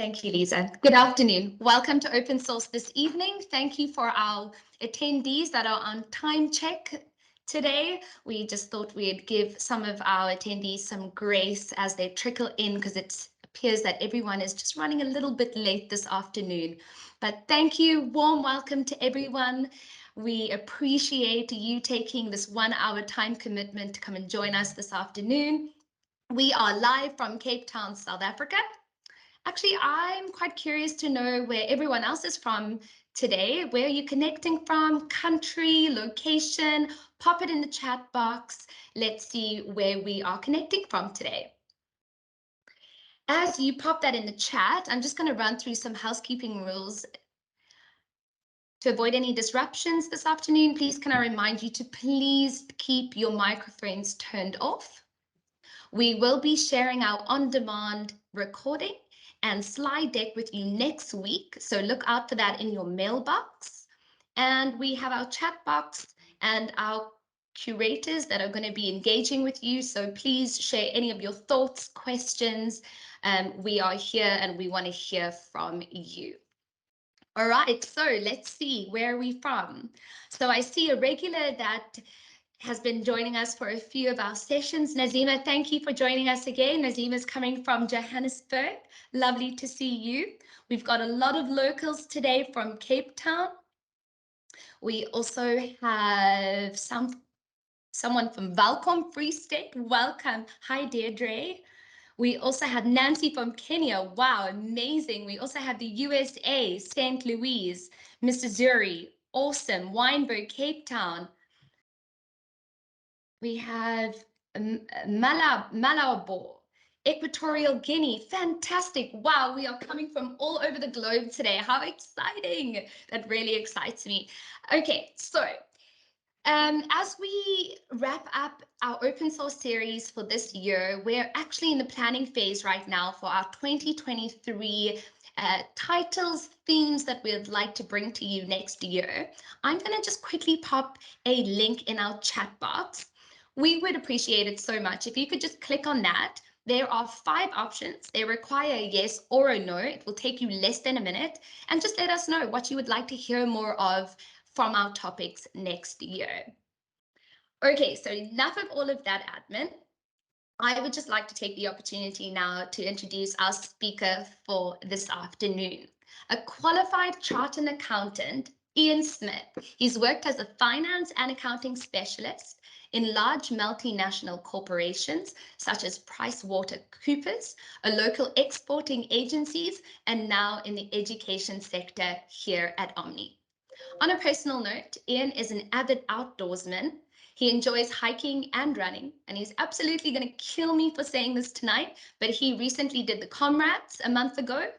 Thank you, Lisa. Good afternoon. Welcome to Open Source this evening. Thank you for our attendees that are on time check today. We just thought we'd give some of our attendees some grace as they trickle in because it appears that everyone is just running a little bit late this afternoon. But thank you. Warm welcome to everyone. We appreciate you taking this 1 hour time commitment to come and join us this afternoon. We are live from Cape Town, South Africa. Actually, I'm quite curious to know where everyone else is from today. Where are you connecting from? Country, location? Pop it in the chat box. Let's see where we are connecting from today. As you pop that in the chat, I'm just going to run through some housekeeping rules. To avoid any disruptions this afternoon, please can I remind you to please keep your microphones turned off. We will be sharing our on-demand recording and slide deck with you next week. So look out for that in your mailbox. And we have our chat box and our curators that are going to be engaging with you. So please share any of your thoughts, questions. We are here and we want to hear from you. All right, so let's see, where are we from? So I see a regular that has been joining us for a few of our sessions. Nazima, thank you for joining us again. Nazima is coming from Johannesburg. Lovely to see you. We've got a lot of locals today from Cape Town. We also have someone from Welkom Free State. Welcome. Hi, Deirdre. We also have Nancy from Kenya. Wow, amazing. We also have the USA, St. Louis, Missouri. Awesome. Wynberg, Cape Town. We have Malabo, Equatorial Guinea. Fantastic. Wow, we are coming from all over the globe today. How exciting. That really excites me. Okay, so as we wrap up our open source series for this year, we're actually in the planning phase right now for our 2023 titles, themes that we'd like to bring to you next year. I'm going to just quickly pop a link in our chat box. We would appreciate it so much if you could just click on that. There are 5 options. They require a yes or a no. It will take you less than a minute. And just let us know what you would like to hear more of from our topics next year. Okay, so enough of all of that admin. I would just like to take the opportunity now to introduce our speaker for this afternoon. A qualified chartered accountant, Ian Smith. He's worked as a finance and accounting specialist in large multinational corporations such as PricewaterhouseCoopers, a local exporting agencies, and now in the education sector here at Omni. On a personal note, Ian is an avid outdoorsman. He enjoys hiking and running, and he's absolutely going to kill me for saying this tonight, but he recently did the Comrades a month ago,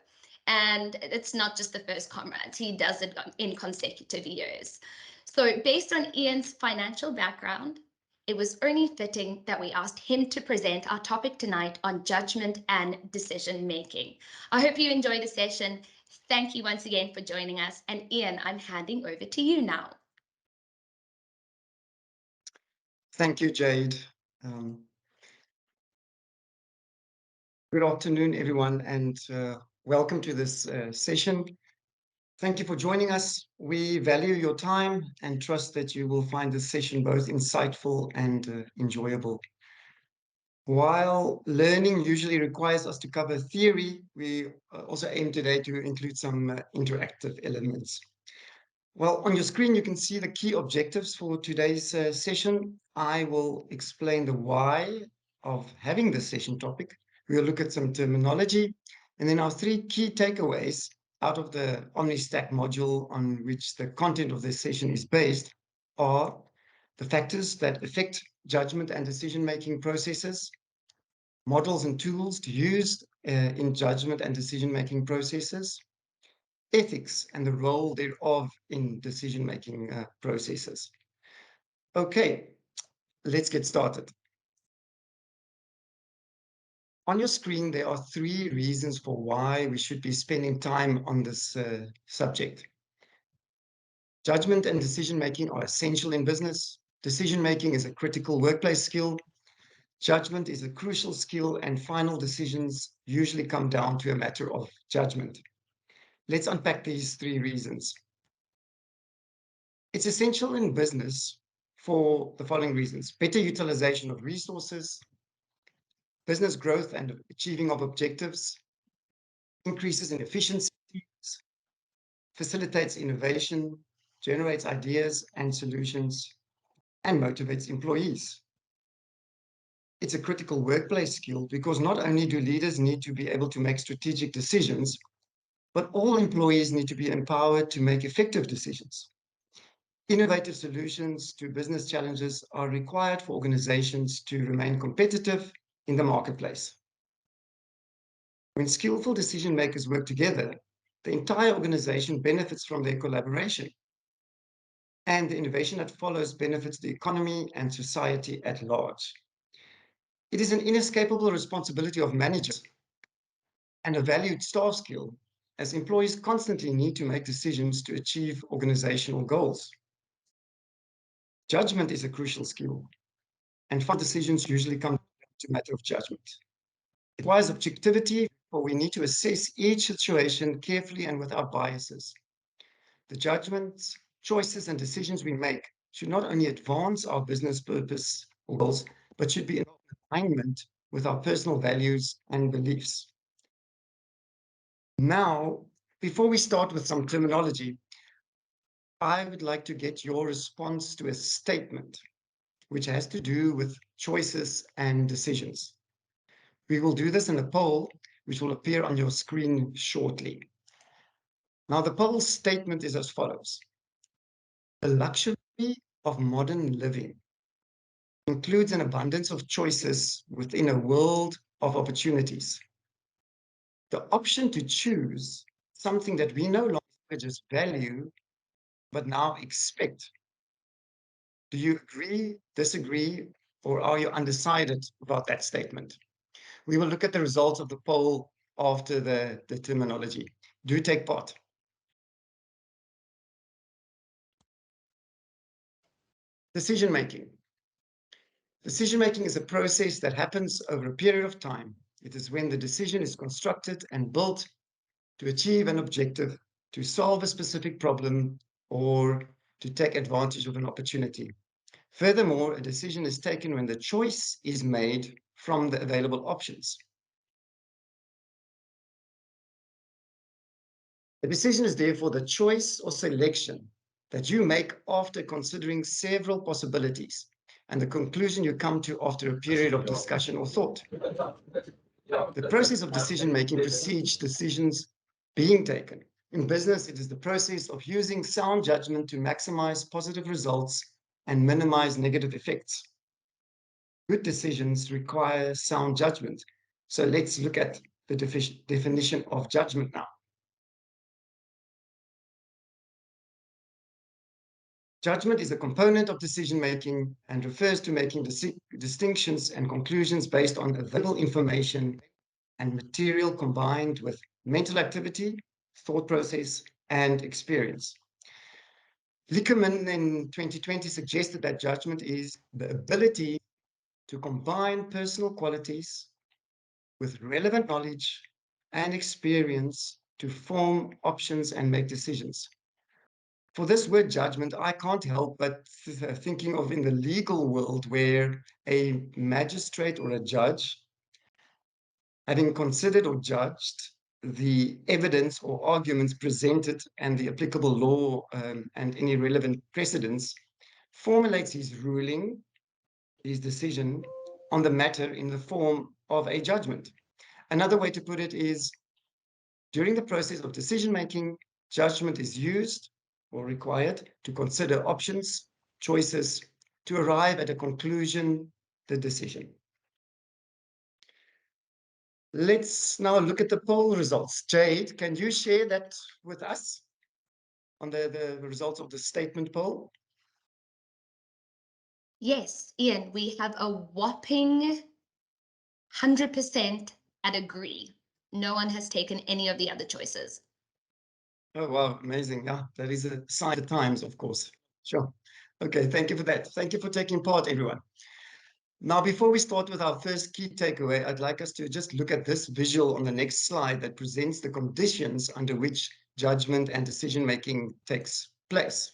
and it's not just the first Comrades. He does it in consecutive years. So based on Ian's financial background, it was only fitting that we asked him to present our topic tonight on judgment and decision making. I hope you enjoy the session. Thank you once again for joining us. And Ian, I'm handing over to you now. Thank you, Jade. Good afternoon, everyone, and welcome to this session. Thank you for joining us. We value your time and trust that you will find this session both insightful and enjoyable. While learning usually requires us to cover theory, we also aim today to include some interactive elements. Well, on your screen, you can see the key objectives for today's session. I will explain the why of having this session topic. We'll look at some terminology, and then our 3 key takeaways out of the OmniStack module on which the content of this session is based are the factors that affect judgment and decision-making processes, models and tools to use in judgment and decision-making processes, ethics and the role thereof in decision-making processes. Okay, let's get started. On your screen, there are 3 reasons for why we should be spending time on this subject. Judgment and decision-making are essential in business. Decision-making is a critical workplace skill. Judgment is a crucial skill, and final decisions usually come down to a matter of judgment. Let's unpack these three reasons. It's essential in business for the following reasons: better utilization of resources, business growth and achieving of objectives, increases in efficiency, facilitates innovation, generates ideas and solutions, and motivates employees. It's a critical workplace skill because not only do leaders need to be able to make strategic decisions, but all employees need to be empowered to make effective decisions. Innovative solutions to business challenges are required for organizations to remain competitive in the marketplace. When skillful decision makers work together, the entire organization benefits from their collaboration, and the innovation that follows benefits the economy and society at large. It is an inescapable responsibility of managers and a valued staff skill, as employees constantly need to make decisions to achieve organizational goals. Judgment is a crucial skill, and final decisions usually come to a matter of judgment. It requires objectivity, for we need to assess each situation carefully and without biases. The judgments, choices, and decisions we make should not only advance our business purpose or goals, but should be in alignment with our personal values and beliefs. Now, before we start with some terminology, I would like to get your response to a statement which has to do with choices and decisions. We will do this in a poll, which will appear on your screen shortly. Now, the poll statement is as follows: the luxury of modern living includes an abundance of choices within a world of opportunities. The option to choose something that we no longer just value, but now expect. Do you agree, disagree, or are you undecided about that statement? We will look at the results of the poll after the terminology. Do take part. Decision making. Decision making is a process that happens over a period of time. It is when the decision is constructed and built to achieve an objective, to solve a specific problem, or to take advantage of an opportunity. Furthermore, a decision is taken when the choice is made from the available options. A decision is therefore the choice or selection that you make after considering several possibilities and the conclusion you come to after a period of discussion or thought. The process of decision making precedes decisions being taken. In business, it is the process of using sound judgment to maximize positive results and minimize negative effects. Good decisions require sound judgment. So let's look at the definition of judgment now. Judgment is a component of decision making and refers to making distinctions and conclusions based on available information and material combined with mental activity, thought process, and experience. Lickerman in 2020 suggested that judgment is the ability to combine personal qualities with relevant knowledge and experience to form options and make decisions. For this word judgment, I can't help but thinking of in the legal world where a magistrate or a judge, having considered or judged the evidence or arguments presented and the applicable law and any relevant precedents, formulates his ruling, his decision on the matter in the form of a judgment. Another way to put it is, during the process of decision making, judgment is used or required to consider options, choices, to arrive at a conclusion, the decision. Let's now look at the poll results. Jade, can you share that with us on the results of the statement poll? Yes, Ian, we have a whopping 100% at agree. No one has taken any of the other choices. Oh, wow, amazing. Yeah, that is a sign of the times, of course. Sure. Okay, thank you for that. Thank you for taking part, everyone. Now, before we start with our first key takeaway, I'd like us to just look at this visual on the next slide that presents the conditions under which judgment and decision-making takes place.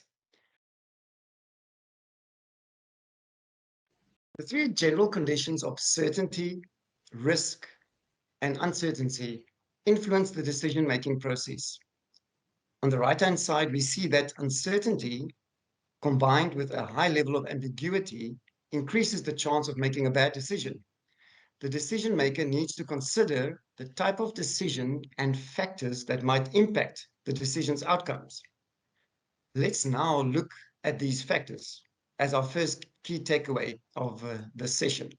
The three general conditions of certainty, risk, and uncertainty influence the decision-making process. On the right-hand side, we see that uncertainty combined with a high level of ambiguity increases the chance of making a bad decision. The decision maker needs to consider the type of decision and factors that might impact the decision's outcomes. Let's now look at these factors as our first key takeaway of this session.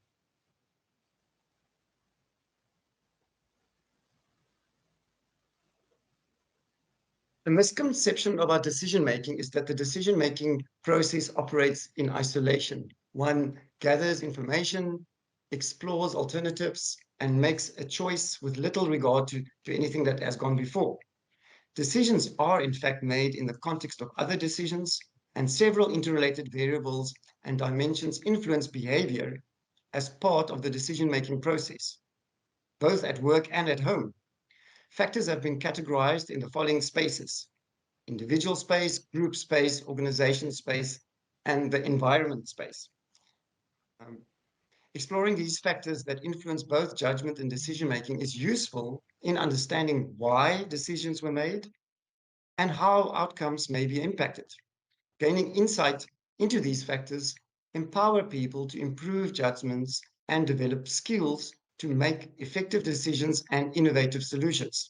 The misconception about decision making is that the decision making process operates in isolation. One gathers information, explores alternatives, and makes a choice with little regard to anything that has gone before. Decisions are, in fact, made in the context of other decisions, and several interrelated variables and dimensions influence behavior as part of the decision making process, both at work and at home. Factors have been categorized in the following spaces: individual space, group space, organization space, and the environment space. Exploring these factors that influence both judgment and decision-making is useful in understanding why decisions were made and how outcomes may be impacted. Gaining insight into these factors empower people to improve judgments and develop skills to make effective decisions and innovative solutions.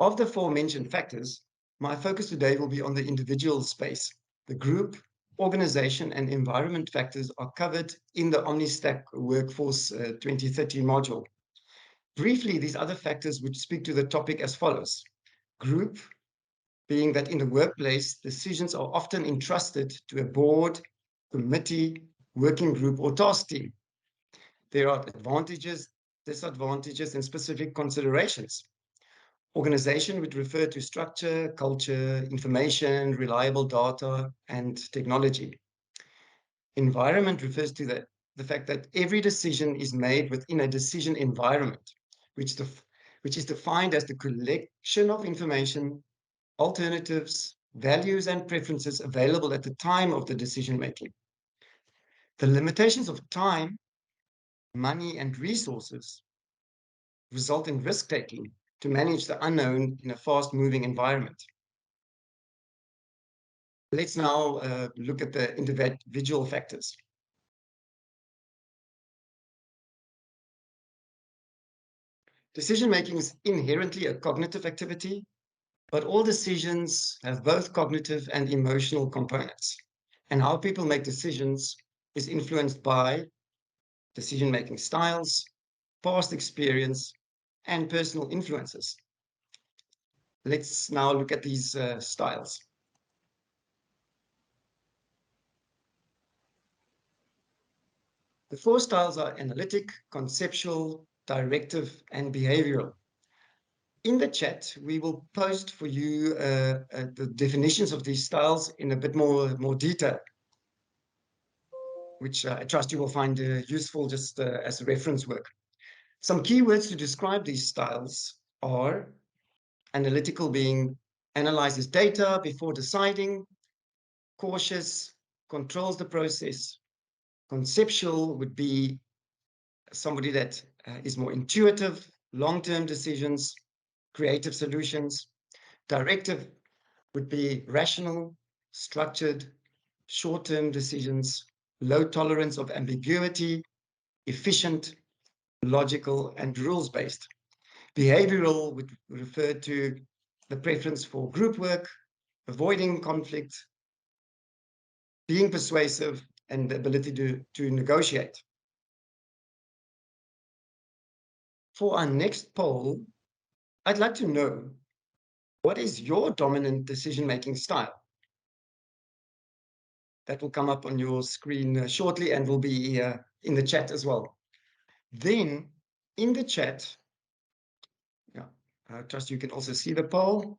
Of the aforementioned factors, my focus today will be on the individual space. The group, organization, and environment factors are covered in the OmniStack Workforce 2030 module. Briefly, these other factors would speak to the topic as follows. Group, being that in the workplace, decisions are often entrusted to a board, committee, working group, or task team. There are advantages, disadvantages, and specific considerations. Organization would refer to structure, culture, information, reliable data, and technology. Environment refers to the fact that every decision is made within a decision environment, which is defined as the collection of information, alternatives, values, and preferences available at the time of the decision making. The limitations of time, money, and resources result in risk taking to manage the unknown in a fast moving environment. Let's now look at the individual factors. Decision making is inherently a cognitive activity, but all decisions have both cognitive and emotional components. And how people make decisions is influenced by decision making styles, past experience, and personal influences. Let's now look at these styles. The four styles are analytic, conceptual, directive, and behavioral. In the chat, we will post for you the definitions of these styles in a bit more detail, which I trust you will find useful just as reference work. Some keywords to describe these styles are analytical, being analyzes data before deciding, cautious, controls the process. Conceptual would be somebody that is more intuitive, long-term decisions, creative solutions. Directive would be rational, structured, short-term decisions, low tolerance of ambiguity, efficient, logical, and rules-based. Behavioral would refer to the preference for group work, avoiding conflict, being persuasive, and the ability to negotiate. For our next poll, I'd like to know, what is your dominant decision-making style? That will come up on your screen shortly and will be in the chat as well. Then in the chat, yeah, I trust you can also see the poll.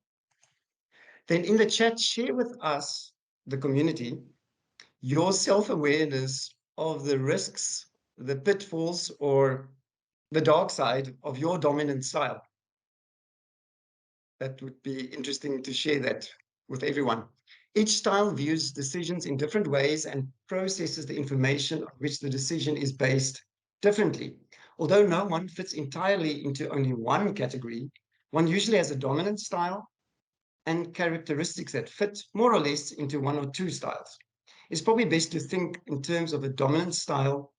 Then in the chat, share with us, the community, your self-awareness of the risks, the pitfalls, or the dark side of your dominant style? That would be interesting to share that with everyone. Each style views decisions in different ways and processes the information on which the decision is based differently. Although no one fits entirely into only one category, one usually has a dominant style and characteristics that fit more or less into one or two styles. It's probably best to think in terms of a dominant style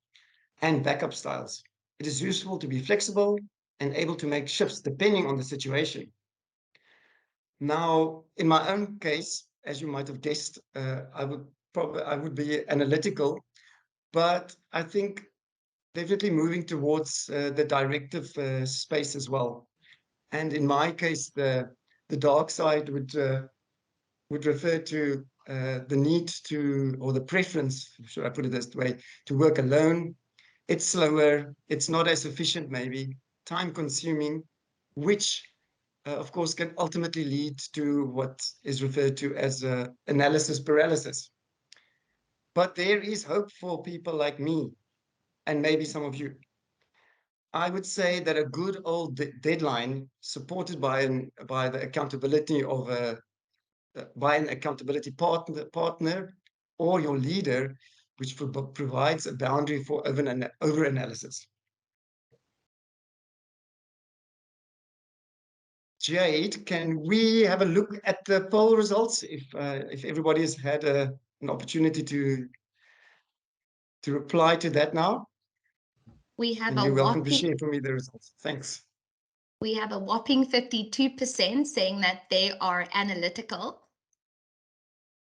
and backup styles. It is useful to be flexible and able to make shifts depending on the situation. Now, in my own case, as you might have guessed, I would be analytical, but I think definitely moving towards the directive space as well. And in my case, the dark side would refer to the need to, or the preference, should I put it this way, to work alone. It's slower, it's not as efficient, maybe, time consuming, which, of course, can ultimately lead to what is referred to as analysis paralysis. But there is hope for people like me, and maybe some of you. I would say that a good old deadline supported by the accountability of a by an accountability partner or your leader, which provides a boundary for over analysis. Jade, can we have a look at the poll results if everybody has had an opportunity to reply to that now? We have And a you're welcome to whopping share for me the results. Thanks. we have a whopping 52% saying that they are analytical.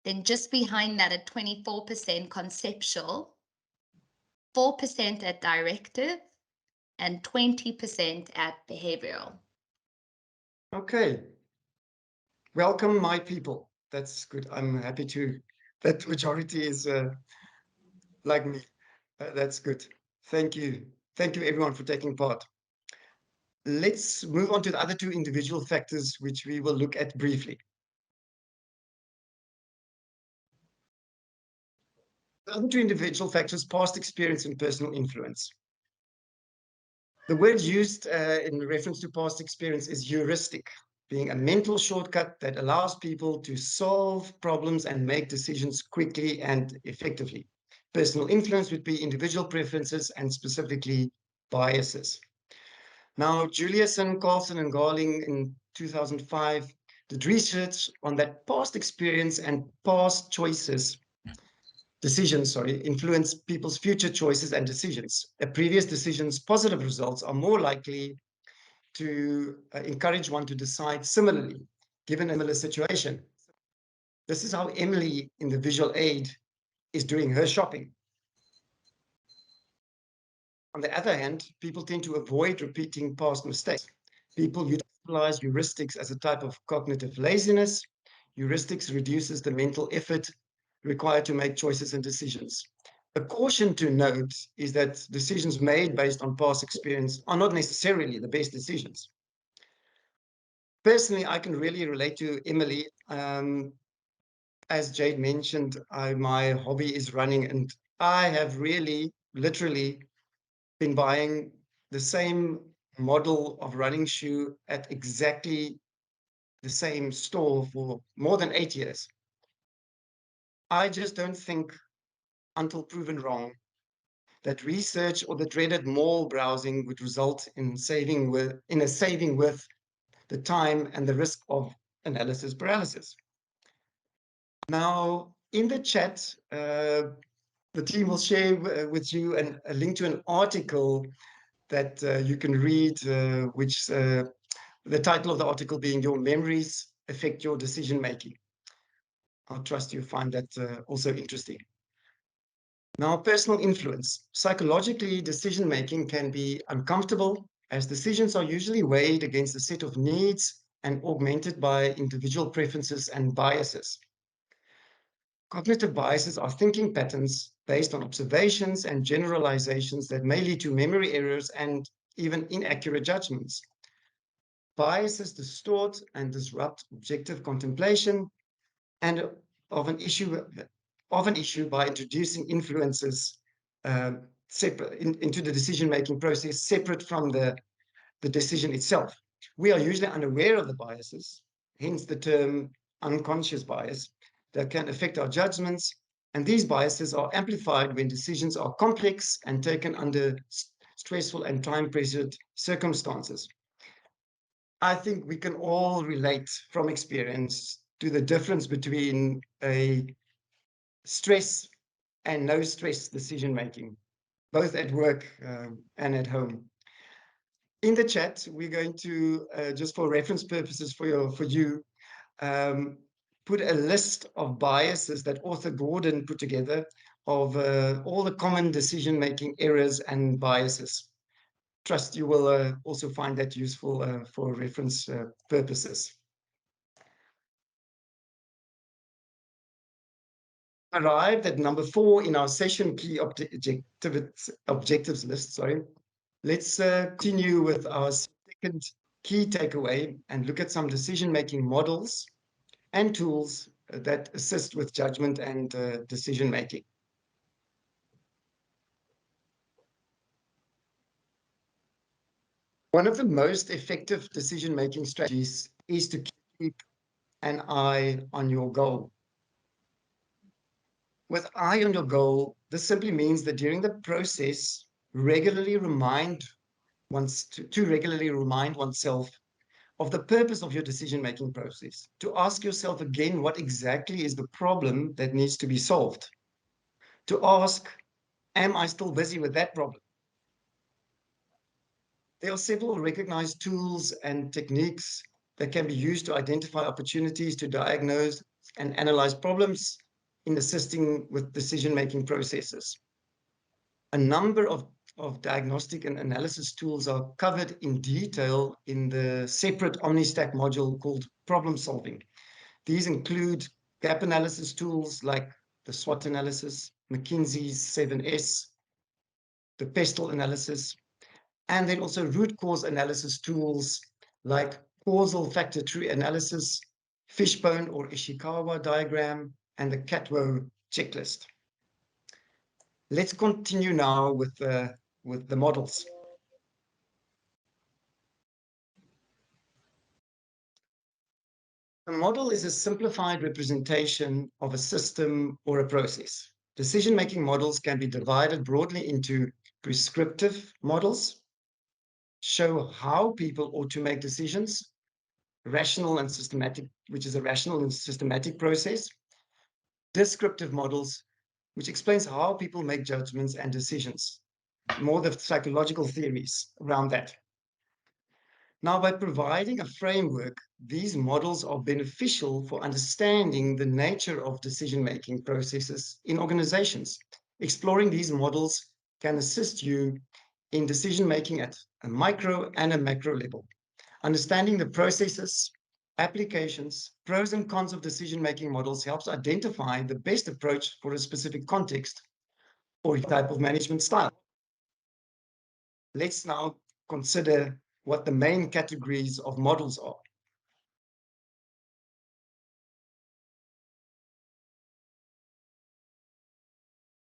Then just behind that, at 24% conceptual, 4% at directive, and 20% at behavioral. Okay. Welcome, my people. That's good. I'm happy that majority is like me. That's good. Thank you. Thank you, everyone, for taking part. Let's move on to the other two individual factors, which we will look at briefly. The other two individual factors, past experience and personal influence. The word used in reference to past experience is heuristic, being a mental shortcut that allows people to solve problems and make decisions quickly and effectively. Personal influence would be individual preferences and specifically biases. Now, Juliuson, Carlson, and Garling in 2005 did research on that past experience and past decisions, influence people's future choices and decisions. A previous decision's positive results are more likely to encourage one to decide similarly, given a similar situation. This is how Emily in the visual aid is doing her shopping. On the other hand, people tend to avoid repeating past mistakes. People utilize heuristics as a type of cognitive laziness. Heuristics reduces the mental effort required to make choices and decisions. A caution to note is that decisions made based on past experience are not necessarily the best decisions. Personally, I can really relate to Emily. As Jade mentioned, my hobby is running, and I have really, literally, been buying the same model of running shoe at exactly the same store for more than 8 years. I just don't think, until proven wrong, that research or the dreaded mall browsing would result in a saving with the time and the risk of analysis paralysis. Now, in the chat, the team will share with you a link to an article that you can read, which the title of the article being Your Memories Affect Your Decision Making. I trust you find that also interesting. Now, personal influence. Psychologically, decision making can be uncomfortable as decisions are usually weighed against a set of needs and augmented by individual preferences and biases. Cognitive biases are thinking patterns based on observations and generalizations that may lead to memory errors and even inaccurate judgments. Biases distort and disrupt objective contemplation and of an issue by introducing influences separate into the decision-making process, separate from the decision itself. We are usually unaware of the biases, hence the term unconscious bias, that can affect our judgments. And these biases are amplified when decisions are complex and taken under stressful and time-pressured circumstances. I think we can all relate from experience to the difference between a stress and no stress decision making, both at work and at home. In the chat, we're going to, just for reference purposes for you, put a list of biases that author Gordon put together of all the common decision-making errors and biases. Trust you will also find that useful for reference purposes. Arrived at number 4 in our session key objectives list. Sorry. Let's continue with our second key takeaway and look at some decision-making models and tools that assist with judgment and decision-making. One of the most effective decision-making strategies is to keep an eye on your goal. With eye on your goal, this simply means that during the process, regularly remind regularly remind oneself of the purpose of your decision-making process, to ask yourself again what exactly is the problem that needs to be solved, to ask, am I still busy with that problem? There are several recognized tools and techniques that can be used to identify opportunities to diagnose and analyze problems in assisting with decision-making processes. A number of diagnostic and analysis tools are covered in detail in the separate OmniStack module called problem solving. These include gap analysis tools like the SWOT analysis, McKinsey's 7S, the PESTEL analysis, and then also root cause analysis tools like causal factor tree analysis, fishbone or Ishikawa diagram, and the CATWO checklist. Let's continue now with the models. A model is a simplified representation of a system or a process. Decision-making models can be divided broadly into prescriptive models, show how people ought to make decisions, rational and systematic, which is a rational and systematic process, descriptive models, which explains how people make judgments and decisions, more the psychological theories around that. Now, by providing a framework, these models are beneficial for understanding the nature of decision-making processes in organizations. Exploring these models can assist you in decision-making at a micro and a macro level. Understanding the processes, applications, pros and cons of decision-making models helps identify the best approach for a specific context or type of management style. Let's now consider what the main categories of models are.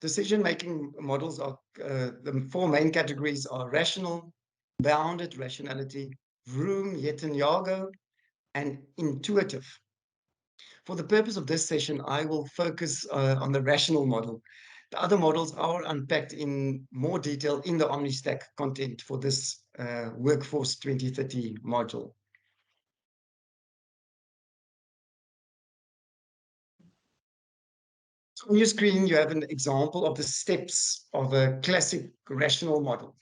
Decision-making models are, the 4 main categories are rational, bounded rationality, vroom, Netanyahu, and intuitive. For the purpose of this session, I will focus on the rational model. The other models are unpacked in more detail in the OmniStack content for this Workforce 2030 module. So on your screen, you have an example of the steps of a classic rational model.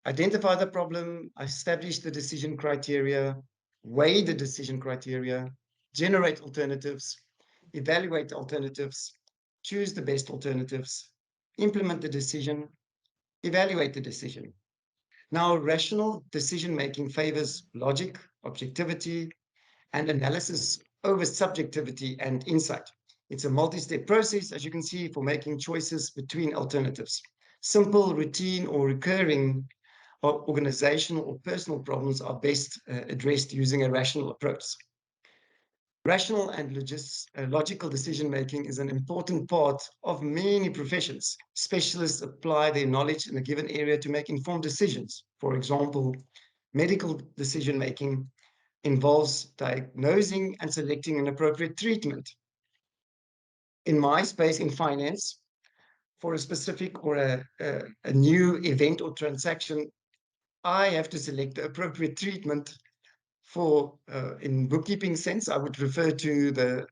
Identify the problem, establish the decision criteria, weigh the decision criteria, generate alternatives, evaluate alternatives, choose the best alternatives, implement the decision, evaluate the decision. Now, rational decision-making favors logic, objectivity, and analysis over subjectivity and insight. It's a multi-step process, as you can see, for making choices between alternatives. Simple, routine, or recurring or organizational or personal problems are best addressed using a rational approach. Rational and logical decision-making is an important part of many professions. Specialists apply their knowledge in a given area to make informed decisions. For example, medical decision-making involves diagnosing and selecting an appropriate treatment. In my space, in finance, for a specific or a new event or transaction, I have to select the appropriate treatment for, in bookkeeping sense, I would refer to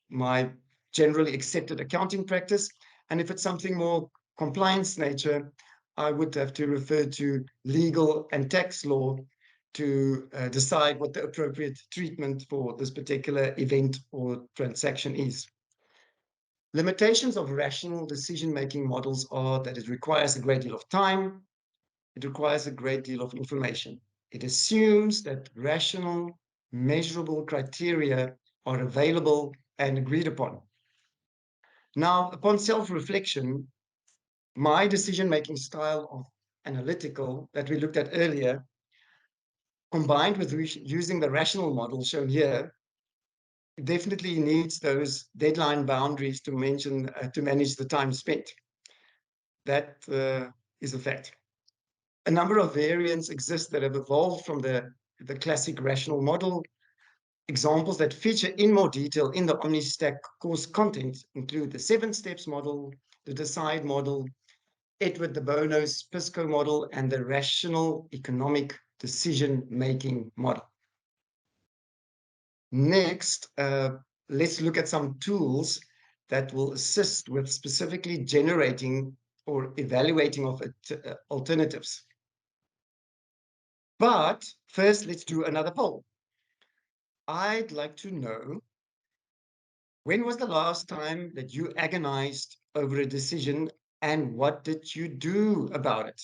my generally accepted accounting practice. And if it's something more compliance nature, I would have to refer to legal and tax law to decide what the appropriate treatment for this particular event or transaction is. Limitations of rational decision-making models are that it requires a great deal of time, it requires a great deal of information. It assumes that rational, measurable criteria are available and agreed upon. Now, upon self-reflection, my decision-making style of analytical that we looked at earlier, combined with using the rational model shown here, definitely needs those deadline boundaries to manage the time spent. That is a fact. A number of variants exist that have evolved from the classic rational model. Examples that feature in more detail in the OmniStack course content include the 7 steps model, the decide model, Edward de Bono's PISCO model, and the rational economic decision-making model. Next, let's look at some tools that will assist with specifically generating or evaluating of alternatives. But first, let's do another poll. I'd like to know, when was the last time that you agonized over a decision and what did you do about it?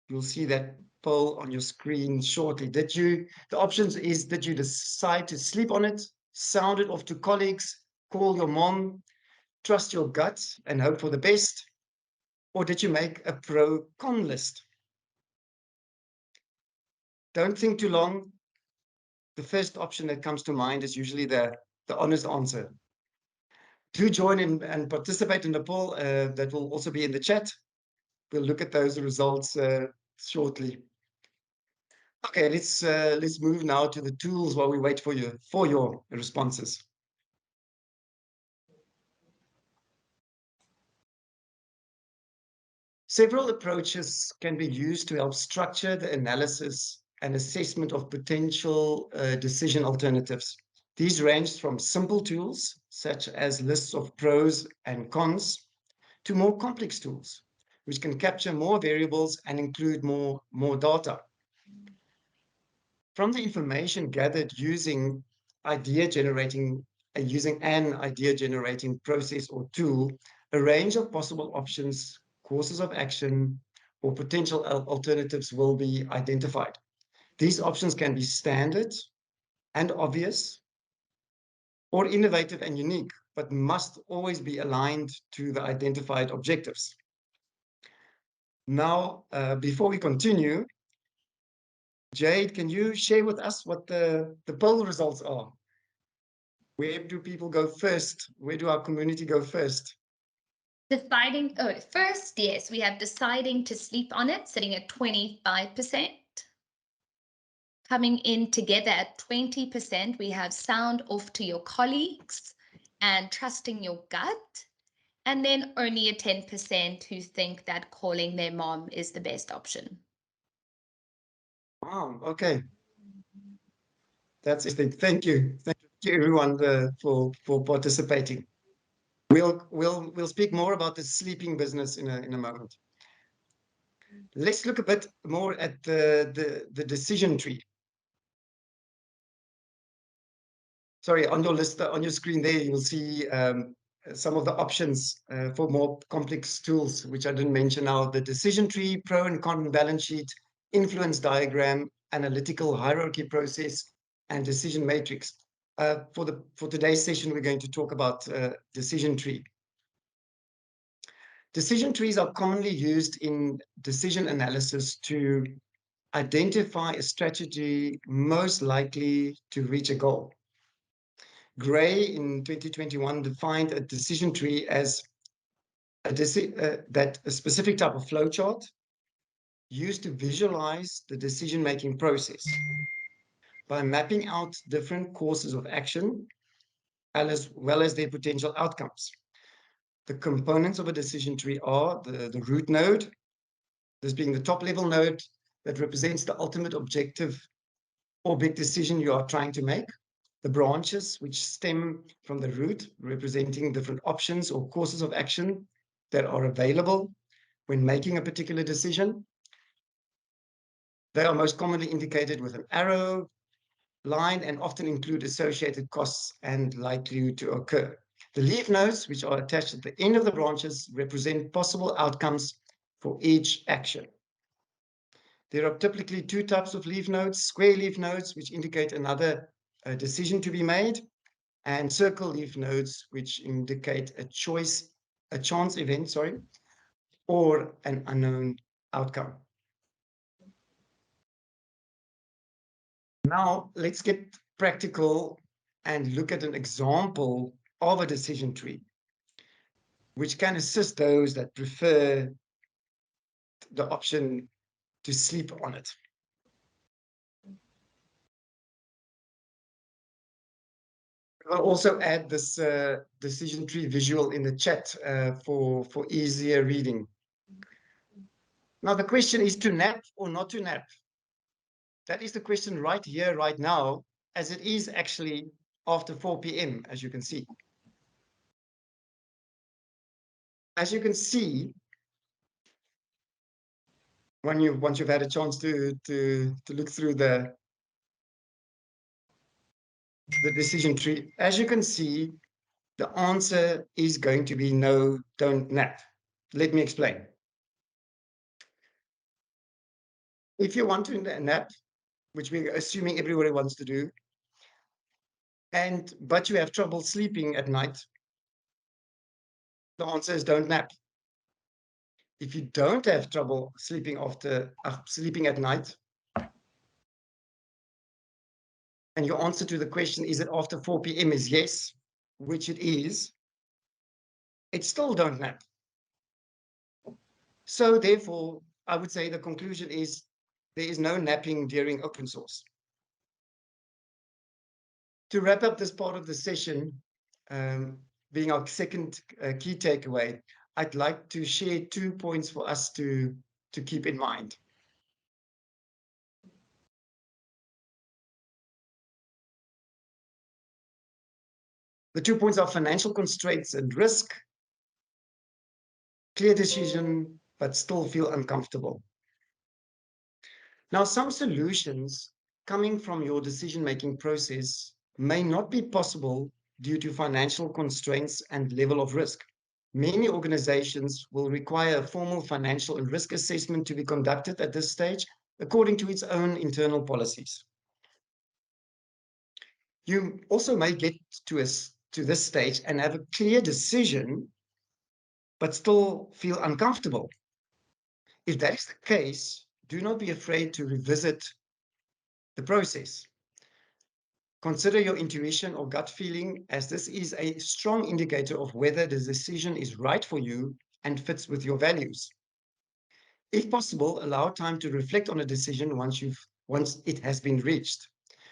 You'll see that poll on your screen shortly. The options is, did you decide to sleep on it, sound it off to colleagues, call your mom, trust your gut and hope for the best? Or did you make a pro-con list? Don't think too long. The first option that comes to mind is usually the honest answer. Do join in and participate in the poll. That will also be in the chat. We'll look at those results shortly. Okay, let's move now to the tools while we wait for your responses. Several approaches can be used to help structure the analysis and assessment of potential decision alternatives. These range from simple tools, such as lists of pros and cons, to more complex tools, which can capture more variables and include more data. From the information gathered using an idea generating process or tool, a range of possible options, courses of action, or potential alternatives will be identified. These options can be standard and obvious, or innovative and unique, but must always be aligned to the identified objectives. Now, before we continue, Jade, can you share with us what the poll results are? Where do people go first? Where do our community go first? First, yes, we have deciding to sleep on it, sitting at 25%. Coming in together at 20%, we have sound off to your colleagues and trusting your gut. And then only a 10% who think that calling their mom is the best option. Wow, okay. That's interesting. Thank you. Thank you everyone for participating. We'll speak more about the sleeping business in a moment. Let's look a bit more at the decision tree. Sorry, on your list, on your screen there, you'll see some of the options for more complex tools, which I didn't mention now. The decision tree, pro and con balance sheet, influence diagram, analytical hierarchy process, and decision matrix. For today's session, we're going to talk about decision tree. Decision trees are commonly used in decision analysis to identify a strategy most likely to reach a goal. Gray in 2021 defined a decision tree as a specific type of flowchart used to visualize the decision-making process by mapping out different courses of action as well as their potential outcomes. The components of a decision tree are the root node, this being the top level node that represents the ultimate objective or big decision you are trying to make. The branches, which stem from the root, representing different options or courses of action that are available when making a particular decision. They are most commonly indicated with an arrow line and often include associated costs and likelihood to occur. The leaf nodes, which are attached at the end of the branches, represent possible outcomes for each action. There are typically two types of leaf nodes: square leaf nodes, which indicate another decision to be made, and circle leaf nodes, which indicate a chance event, or an unknown outcome. Now, let's get practical and look at an example of a decision tree, which can assist those that prefer the option to sleep on it. I'll also add this decision tree visual in the chat for easier reading. Now, the question is to nap or not to nap. That is the question right here, right now, as it is actually after 4 p.m., as you can see. As you can see, once you've had a chance to look through the decision tree, as you can see, the answer is going to be no, don't nap. Let me explain. If you want to nap, which we're assuming everybody wants to do, but you have trouble sleeping at night, the answer is don't nap. If you don't have trouble sleeping sleeping at night, and your answer to the question, is it after 4 p.m. is yes, which it is, it still don't nap. So therefore, I would say the conclusion is there is no napping during open source. To wrap up this part of the session, being our second key takeaway, I'd like to share 2 points for us to keep in mind. The 2 points are financial constraints and risk, clear decision, but still feel uncomfortable. Now, some solutions coming from your decision-making process may not be possible due to financial constraints and level of risk. Many organizations will require a formal financial and risk assessment to be conducted at this stage, according to its own internal policies. You also may get to this stage and have a clear decision, but still feel uncomfortable. If that is the case, do not be afraid to revisit the process. Consider your intuition or gut feeling, as this is a strong indicator of whether the decision is right for you and fits with your values. If possible, allow time to reflect on a decision once it has been reached.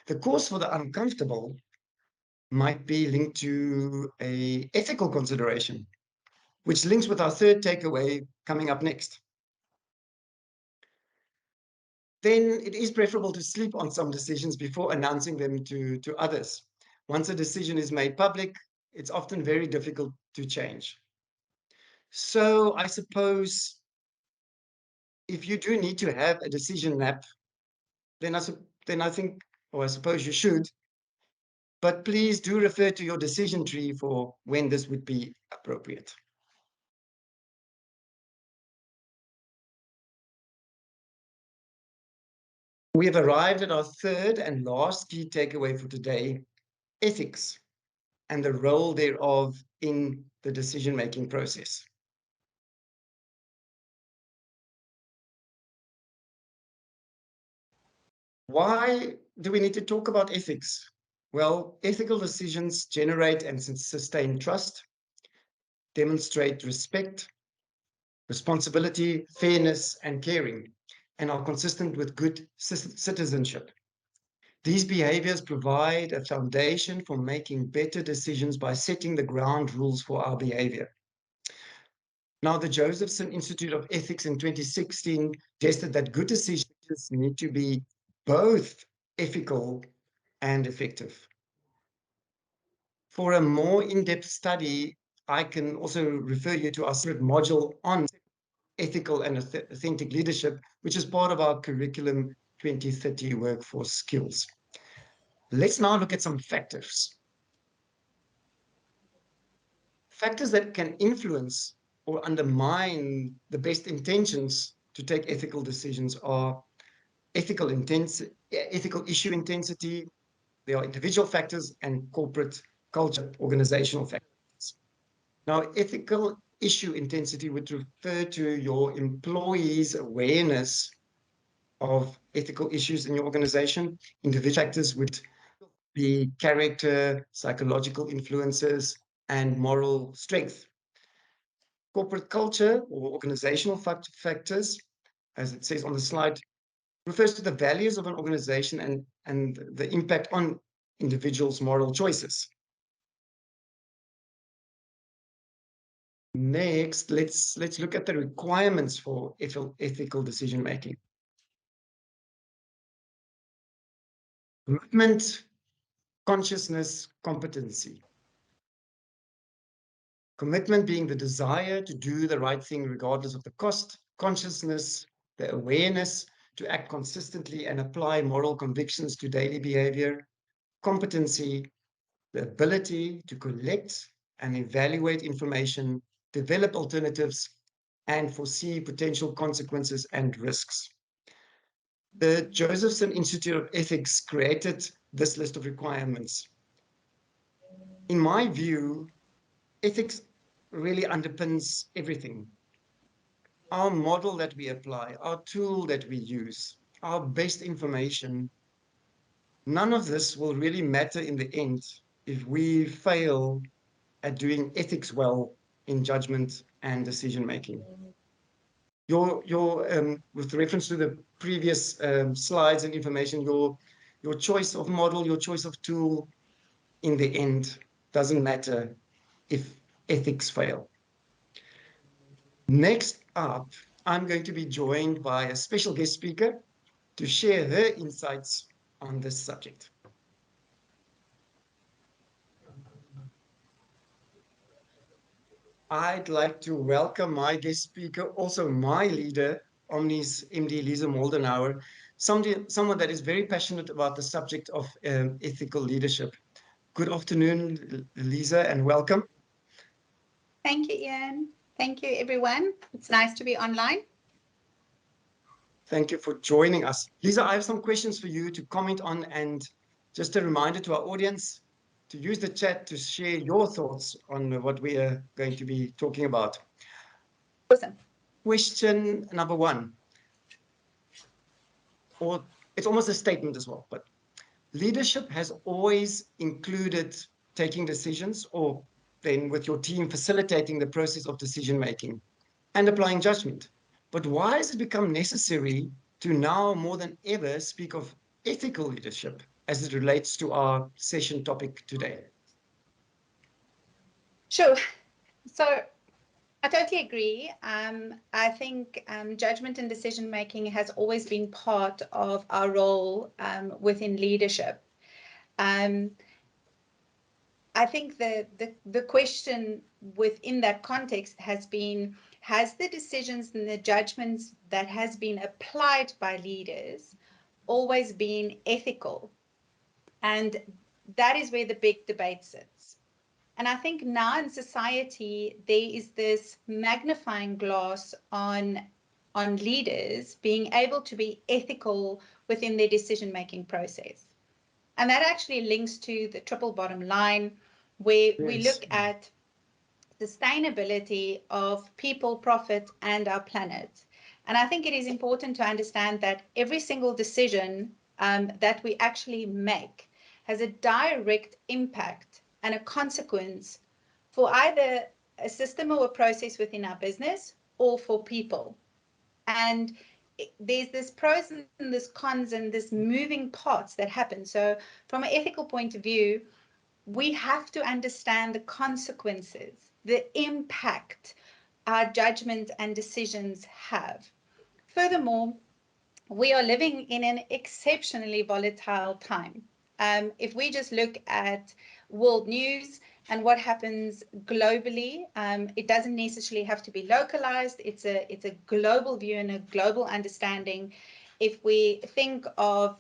The cause for the uncomfortable might be linked to an ethical consideration, which links with our third takeaway coming up next. Then it is preferable to sleep on some decisions before announcing them to others. Once a decision is made public, it's often very difficult to change. So I suppose if you do need to have a decision nap, then I think, or I suppose you should, but please do refer to your decision tree for when this would be appropriate. We have arrived at our third and last key takeaway for today: ethics and the role thereof in the decision-making process. Why do we need to talk about ethics? Well, ethical decisions generate and sustain trust, demonstrate respect, responsibility, fairness, and caring, and are consistent with good citizenship. These behaviors provide a foundation for making better decisions by setting the ground rules for our behavior. Now, the Josephson Institute of Ethics in 2016 suggested that good decisions need to be both ethical and effective. For a more in-depth study, I can also refer you to our separate module on ethical and authentic leadership, which is part of our curriculum 2030 workforce skills. Let's now look at some factors. Factors that can influence or undermine the best intentions to take ethical decisions are ethical issue intensity, there are individual factors, and corporate culture, organizational factors. Now, ethical issue intensity would refer to your employees' awareness of ethical issues in your organization. Individual factors would be character, psychological influences, and moral strength. Corporate culture or organizational factors, as it says on the slide, refers to the values of an organization and the impact on individuals' moral choices. Next, let's look at the requirements for ethical decision making. Commitment, consciousness, competency. Commitment being the desire to do the right thing regardless of the cost, consciousness, the awareness to act consistently and apply moral convictions to daily behavior, competency, the ability to collect and evaluate information, develop alternatives, and foresee potential consequences and risks. The Josephson Institute of Ethics created this list of requirements. In my view, ethics really underpins everything. Our model that we apply, our tool that we use, our best information, none of this will really matter in the end if we fail at doing ethics well in judgment and decision making. With reference to the previous slides and information, your choice of model, your choice of tool, in the end, doesn't matter if ethics fail. Next up, I'm going to be joined by a special guest speaker to share her insights on this subject. I'd like to welcome my guest speaker, also my leader, Omni's MD Lisa Moldenauer, someone that is very passionate about the subject of ethical leadership. Good afternoon, Lisa, and welcome. Thank you, Ian. Thank you, everyone. It's nice to be online. Thank you for joining us. Lisa, I have some questions for you to comment on, and just a reminder to our audience to use the chat to share your thoughts on what we are going to be talking about. Awesome. Question number one, or it's almost a statement as well, but leadership has always included taking decisions, or then with your team facilitating the process of decision making and applying judgment. But why has it become necessary to now more than ever speak of ethical leadership as it relates to our session topic today? Sure. So I totally agree. I think judgment and decision making has always been part of our role within leadership. I think the question within that context has been, has the decisions and the judgments that has been applied by leaders always been ethical? And that is where the big debate sits. And I think now in society, there is this magnifying glass on leaders being able to be ethical within their decision-making process. And that actually links to the triple bottom line, where we look at sustainability of people, profit, and our planet. And I think it is important to understand that every single decision that we actually make has a direct impact and a consequence for either a system or a process within our business or for people. And there's this pros and this cons and this moving parts that happen. So from an ethical point of view, we have to understand the consequences, the impact our judgment and decisions have. Furthermore, we are living in an exceptionally volatile time. If we just look at world news and what happens globally, it doesn't necessarily have to be localized. It's a global view and a global understanding. If we think of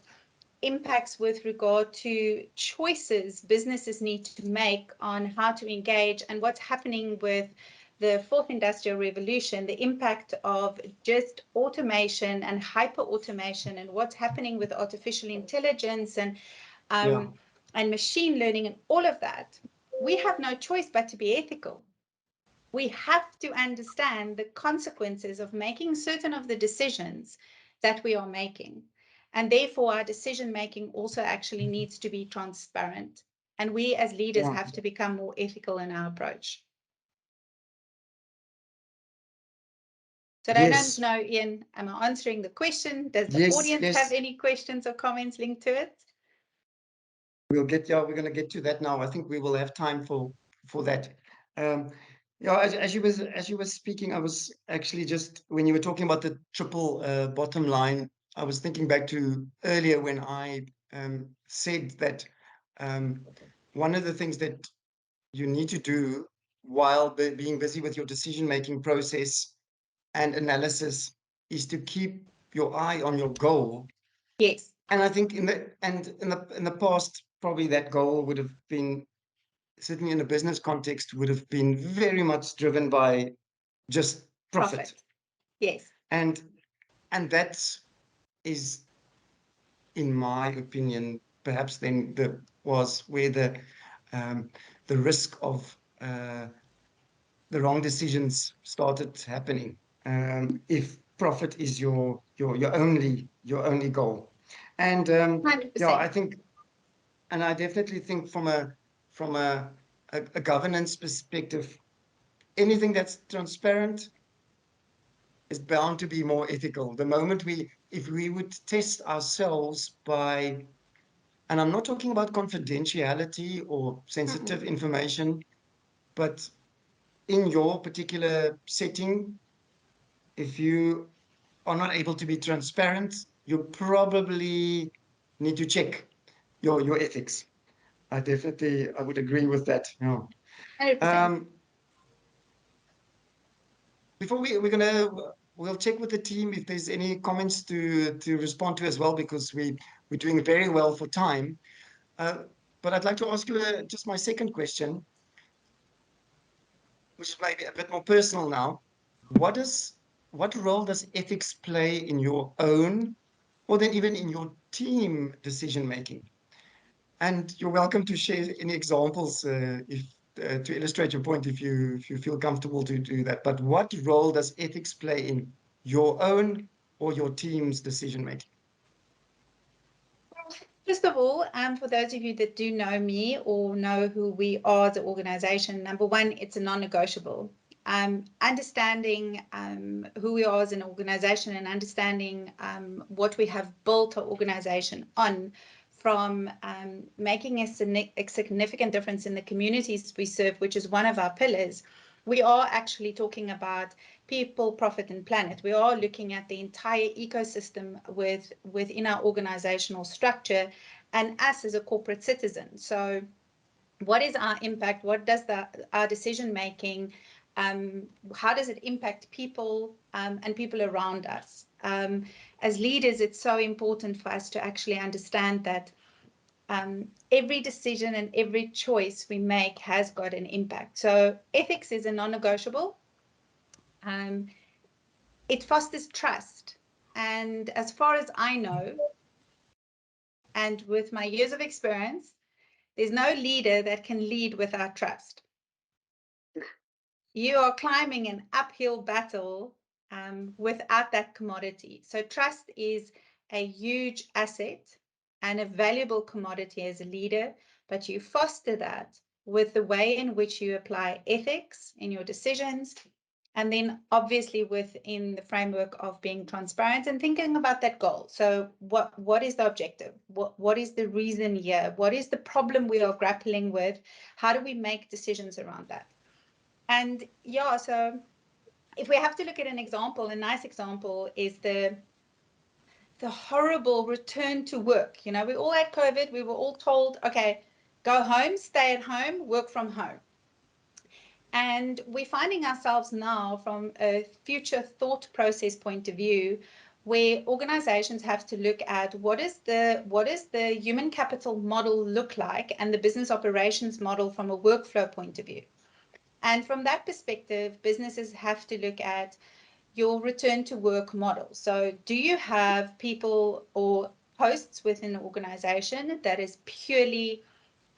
impacts with regard to choices businesses need to make on how to engage and what's happening with the fourth industrial revolution, the impact of just automation and hyper automation and what's happening with artificial intelligence and machine learning and all of that, we have no choice but to be ethical. We have to understand the consequences of making certain of the decisions that we are making. And therefore, our decision making also actually needs to be transparent. And we as leaders have to become more ethical in our approach. So I don't know, Ian, am I answering the question? Does the audience have any questions or comments linked to it? We're going to get to that now. I think we will have time for that. As you were speaking, I was actually just, when you were talking about the triple bottom line, I was thinking back to earlier when I said that one of the things that you need to do while being busy with your decision-making process and analysis is to keep your eye on your goal. Yes. And I think in the past, probably that goal would have been, certainly in a business context, would have been very much driven by just profit. Yes. And that is, in my opinion, perhaps then was where the risk of the wrong decisions started happening. If profit is your only goal, and I think, and I definitely think from a governance perspective, anything that's transparent is bound to be more ethical. The moment if we would test ourselves by, and I'm not talking about confidentiality or sensitive information, but in your particular setting, if you are not able to be transparent, you probably need to check your ethics. I would agree with that. Yeah. 100%. Before we'll check with the team if there's any comments to respond to as well, because we're doing very well for time. But I'd like to ask you just my second question, which may be a bit more personal now. What role does ethics play in your own, or then even in your team decision making? And you're welcome to share any examples if to illustrate your point if you feel comfortable to do that. But what role does ethics play in your own or your team's decision making? First of all, for those of you that do know me or know who we are as an organization, number one, it's a non-negotiable. Understanding who we are as an organization and understanding what we have built our organization on, from making a significant difference in the communities we serve, which is one of our pillars. We are actually talking about people, profit, and planet. We are looking at the entire ecosystem within our organizational structure and us as a corporate citizen. So what is our impact? What does our decision making, how does it impact people and people around us? As leaders, it's so important for us to actually understand that every decision and every choice we make has got an impact. So ethics is a non-negotiable. It fosters trust. And as far as I know, and with my years of experience, there's no leader that can lead without trust. You are climbing an uphill battle without that commodity. So trust is a huge asset and a valuable commodity as a leader, but you foster that with the way in which you apply ethics in your decisions, and then obviously within the framework of being transparent and thinking about that goal. So what is the objective? What is the reason here? What is the problem we are grappling with? How do we make decisions around that? And yeah, so if we have to look at an example, a nice example is the horrible return to work. You know, we all had COVID. We were all told, okay, go home, stay at home, work from home. And we're finding ourselves now from a future thought process point of view, where organizations have to look at what is the human capital model look like and the business operations model from a workflow point of view. And from that perspective, businesses have to look at your return to work model. So do you have people or posts within the organization that is purely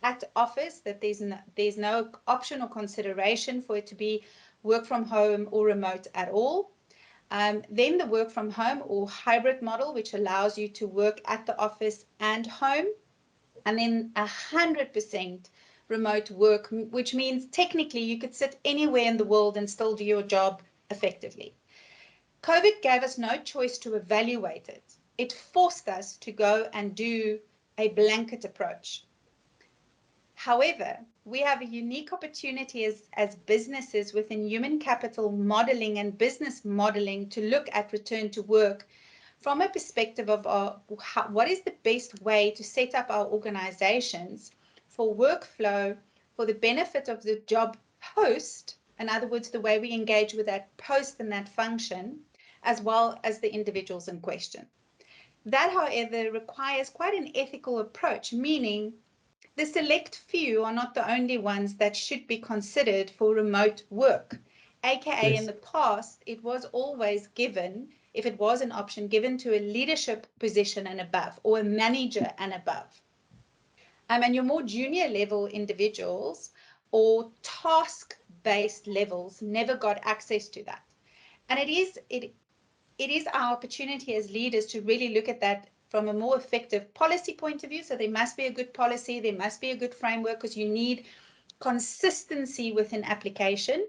at office, that there's no option or consideration for it to be work from home or remote at all? Then the work from home or hybrid model, which allows you to work at the office and home. And then 100% remote work, which means technically you could sit anywhere in the world and still do your job effectively. COVID gave us no choice to evaluate it. It forced us to go and do a blanket approach. However, we have a unique opportunity as businesses within human capital modeling and business modeling to look at return to work from a perspective of what is the best way to set up our organizations for workflow for the benefit of the job host, in other words, the way we engage with that post and that function, as well as the individuals in question. That, however, requires quite an ethical approach, meaning the select few are not the only ones that should be considered for remote work. AKA in the past, it was always given, if it was an option, given to a leadership position and above, or a manager and above. And your more junior level individuals or task-based levels never got access to that. And it is our opportunity as leaders to really look at that from a more effective policy point of view. So there must be a good policy, there must be a good framework, because you need consistency within application,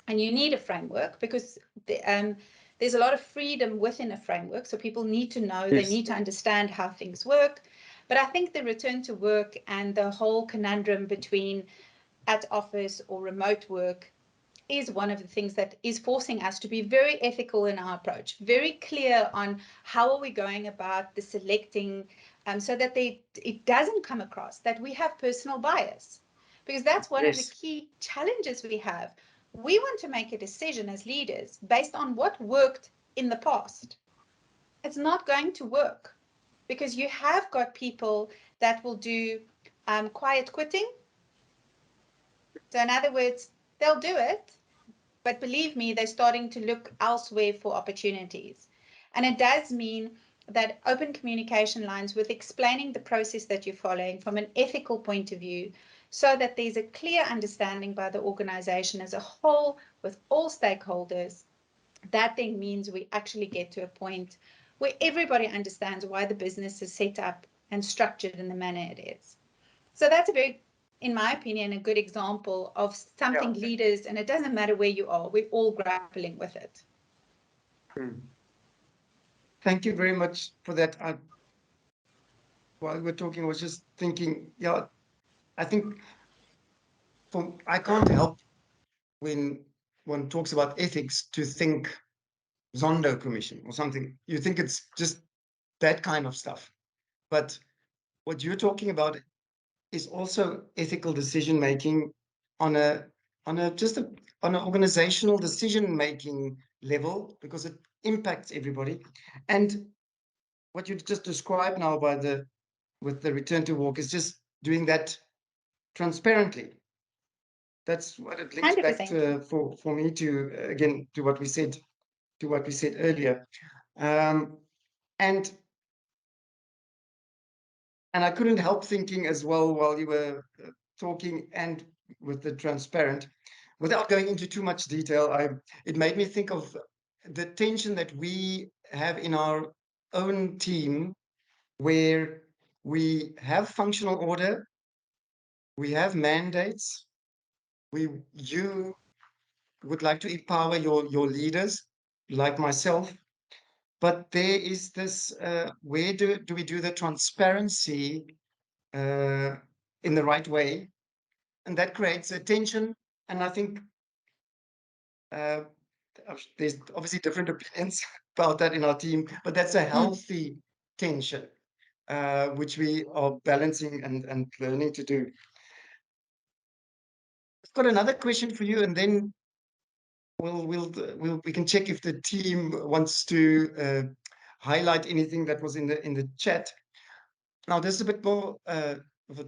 and you need a framework because there's a lot of freedom within a framework. So people need to know, they need to understand how things work. But I think the return to work and the whole conundrum between at office or remote work is one of the things that is forcing us to be very ethical in our approach, very clear on how are we going about the selecting, so that it doesn't come across that we have personal bias, because that's one of the key challenges we have. We want to make a decision as leaders based on what worked in the past. It's not going to work, because you have got people that will do quiet quitting. So in other words, they'll do it, but believe me, they're starting to look elsewhere for opportunities. And it does mean that open communication lines with explaining the process that you're following from an ethical point of view, so that there's a clear understanding by the organization as a whole with all stakeholders. That then means we actually get to a point where everybody understands why the business is set up and structured in the manner it is. So that's a very, in my opinion, a good example of something leaders, and it doesn't matter where you are, we're all grappling with it. Thank you very much for that. While we're talking, I was just thinking, I think I can't help when one talks about ethics to think Zondo Commission or something. You think it's just that kind of stuff. But what you're talking about is also ethical decision making on an organizational decision making level, because it impacts everybody. And what you just described now with the return to work is just doing that transparently. That's what it links 100%. Back to, for me to again to what we said earlier. And I couldn't help thinking as well while you were talking, and with the transparent, without going into too much detail, it made me think of the tension that we have in our own team, where We have functional order, we have mandates, you would like to empower your leaders, like myself, but there is this, where do we do the transparency in the right way? And that creates a tension. And I think uh, there's obviously different opinions about that in our team, but that's a healthy tension, which we are balancing and learning to do. I've got another question for you, and then we can check if the team wants to highlight anything that was in the chat. Now, this is a bit more of a,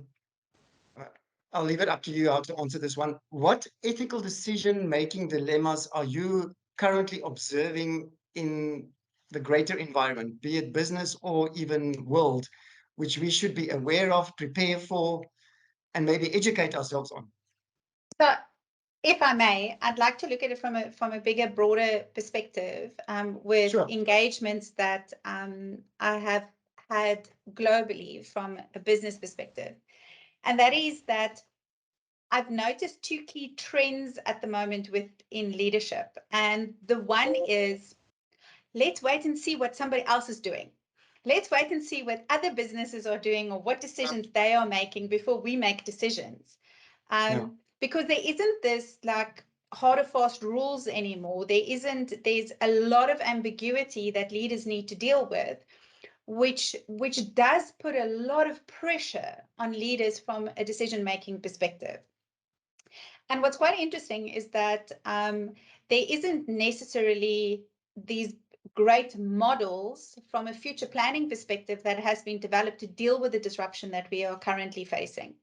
I'll leave it up to you how to answer this one. What ethical decision-making dilemmas are you currently observing in the greater environment, be it business or even world, which we should be aware of, prepare for, and maybe educate ourselves on? So, if I may, I'd like to look at it from a bigger, broader perspective, with Sure. engagements that I have had globally from a business perspective. And that is that I've noticed two key trends at the moment within leadership. And the one is, let's wait and see what somebody else is doing. Let's wait and see what other businesses are doing or what decisions they are making before we make decisions. Because there isn't this like hard or fast rules anymore. There's a lot of ambiguity that leaders need to deal with, which does put a lot of pressure on leaders from a decision-making perspective. And what's quite interesting is that there isn't necessarily these great models from a future planning perspective that has been developed to deal with the disruption that we are currently facing.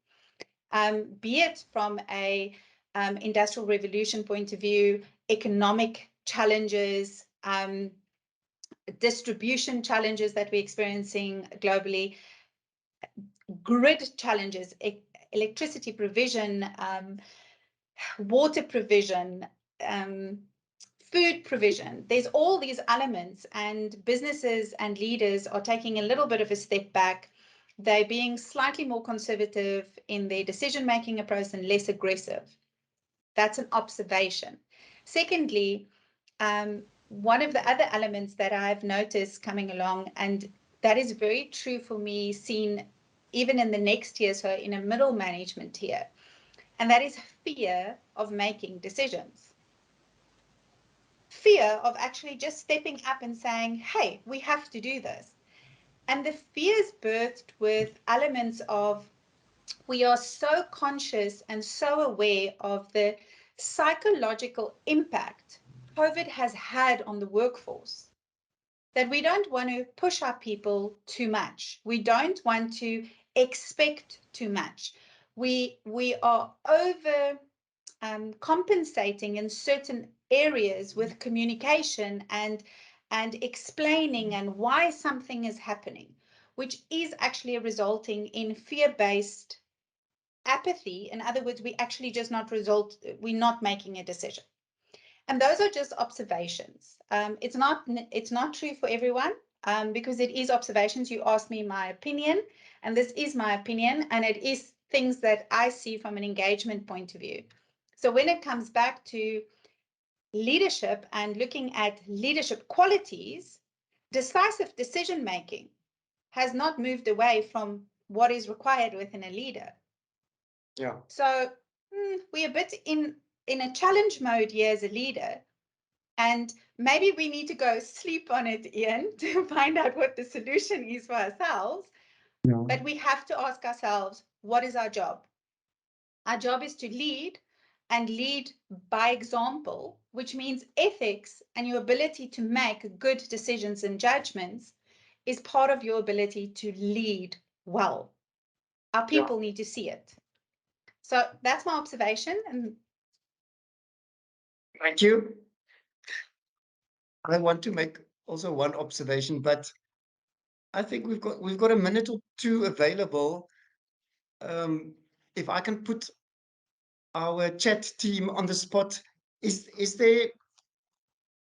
Be it from a industrial revolution point of view, economic challenges, distribution challenges that we're experiencing globally, grid challenges, electricity provision, water provision, food provision. There's all these elements, and businesses and leaders are taking a little bit of a step back. They're being slightly more conservative in their decision-making approach and less aggressive. That's an observation. Secondly, one of the other elements that I've noticed coming along, and that is very true for me, seen even in the next year, so in a middle management tier, and that is fear of making decisions. Fear of actually just stepping up and saying, hey, we have to do this. And the fear is birthed with elements of, we are so conscious and so aware of the psychological impact COVID has had on the workforce that we don't want to push our people too much. We don't want to expect too much. We are over compensating in certain areas with communication and explaining and why something is happening, which is actually resulting in fear-based apathy. In other words, we're not making a decision. And those are just observations. It's not true for everyone, because it is observations. You asked me my opinion, and this is my opinion, and it is things that I see from an engagement point of view. So when it comes back to leadership and looking at leadership qualities, decisive decision making has not moved away from what is required within a leader. Yeah. So we're a bit in a challenge mode here as a leader, and maybe we need to go sleep on it, Ian, to find out what the solution is for ourselves. Yeah. But we have to ask ourselves, what is our job? Our job is to lead, and lead by example, which means ethics and your ability to make good decisions and judgments is part of your ability to lead well. Our people need to see it. So that's my observation. And thank you. I want to make also one observation, but I think we've got a minute or two available. If I can put our chat team on the spot, is there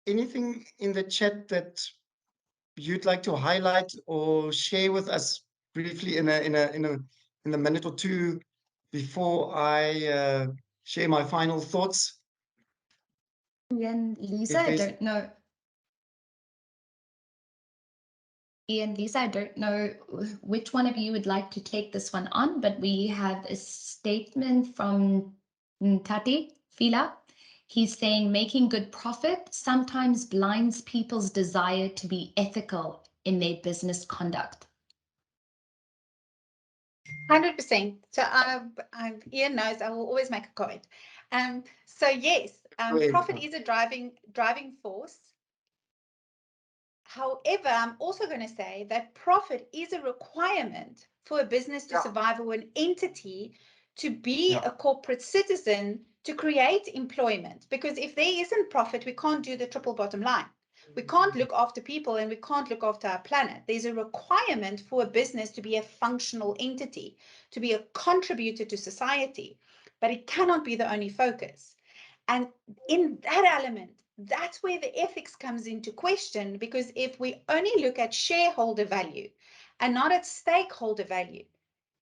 anything in the chat that you'd like to highlight or share with us briefly in a minute or two before I share my final thoughts? Ian, Lisa, If I there's don't know. Ian, Lisa, I don't know which one of you would like to take this one on, but we have a statement from Tati Fila. He's saying making good profit sometimes blinds people's desire to be ethical in their business conduct. 100%. So Ian knows I will always make a comment. So yes, profit is a driving force. However, I'm also going to say that profit is a requirement for a business to survive, or an entity to be a corporate citizen, to create employment. Because if there isn't profit, we can't do the triple bottom line. We can't look after people and we can't look after our planet. There's a requirement for a business to be a functional entity, to be a contributor to society, but it cannot be the only focus. And in that element, that's where the ethics comes into question, because if we only look at shareholder value and not at stakeholder value,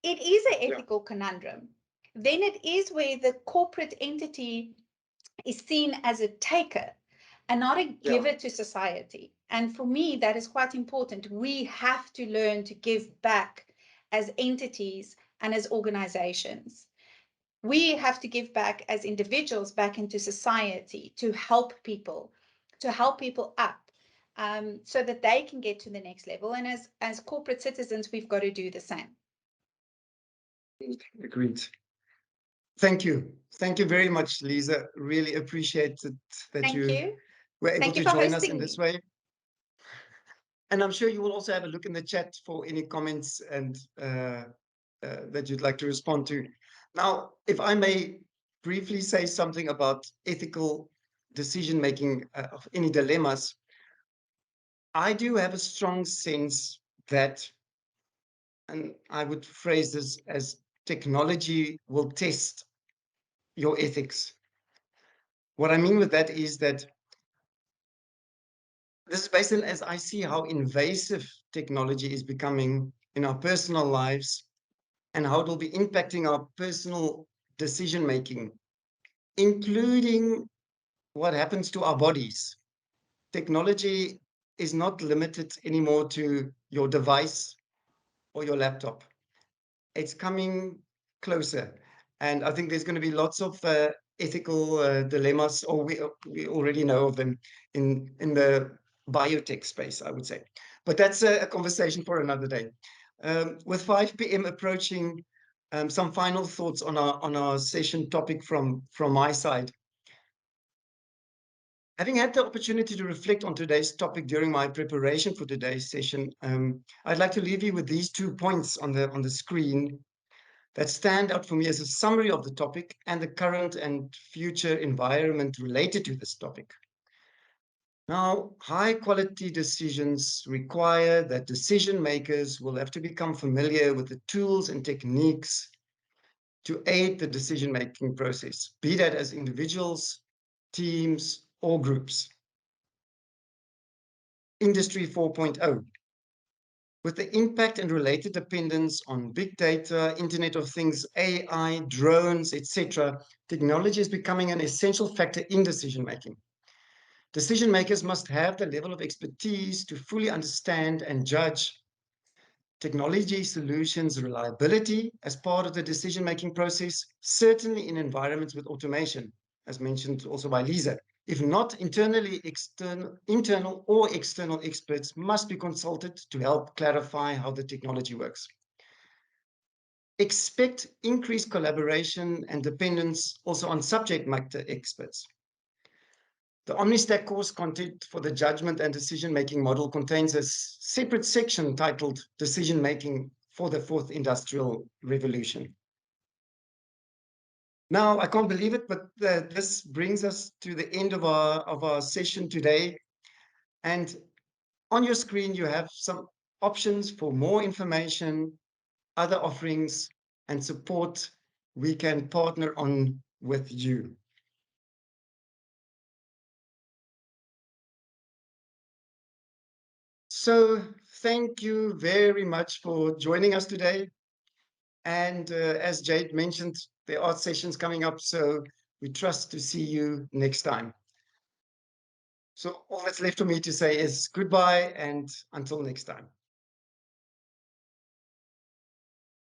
it is an ethical conundrum. Then it is where the corporate entity is seen as a taker and not a giver to society. And for me, that is quite important. We have to learn to give back as entities and as organizations. We have to give back as individuals back into society to help people up, so that they can get to the next level. And as corporate citizens, we've got to do the same. Agreed. Thank you. Thank you very much, Lisa. Really appreciate it that you were able to join us in this way. And I'm sure you will also have a look in the chat for any comments and that you'd like to respond to. Now, if I may briefly say something about ethical decision-making of any dilemmas, I do have a strong sense that, and I would phrase this as, technology will test your ethics. What I mean with that is that this is based on, as I see how invasive technology is becoming in our personal lives and how it will be impacting our personal decision making, including what happens to our bodies. Technology is not limited anymore to your device or your laptop. It's coming closer. And I think there's going to be lots of ethical dilemmas, or we already know of them in the biotech space, I would say. But that's a conversation for another day. With 5 p.m. approaching, some final thoughts on our session topic from my side. Having had the opportunity to reflect on today's topic during my preparation for today's session, I'd like to leave you with these 2 points on the screen that stand out for me as a summary of the topic and the current and future environment related to this topic. Now, high quality decisions require that decision makers will have to become familiar with the tools and techniques to aid the decision-making process, be that as individuals, teams, or groups. Industry 4.0. With the impact and related dependence on big data, Internet of Things, AI, drones, etc., technology is becoming an essential factor in decision-making. Decision makers must have the level of expertise to fully understand and judge technology solutions' reliability as part of the decision-making process, certainly in environments with automation, as mentioned also by Lisa. If not, internal or external experts must be consulted to help clarify how the technology works. Expect increased collaboration and dependence also on subject matter experts. The OmniStack course content for the judgment and decision-making model contains a separate section titled Decision-Making for the Fourth Industrial Revolution. Now, I can't believe it, but this brings us to the end of our session today. And on your screen, you have some options for more information, other offerings, and support we can partner on with you. So thank you very much for joining us today. And as Jade mentioned, there are sessions coming up, so we trust to see you next time. So all that's left for me to say is goodbye and until next time.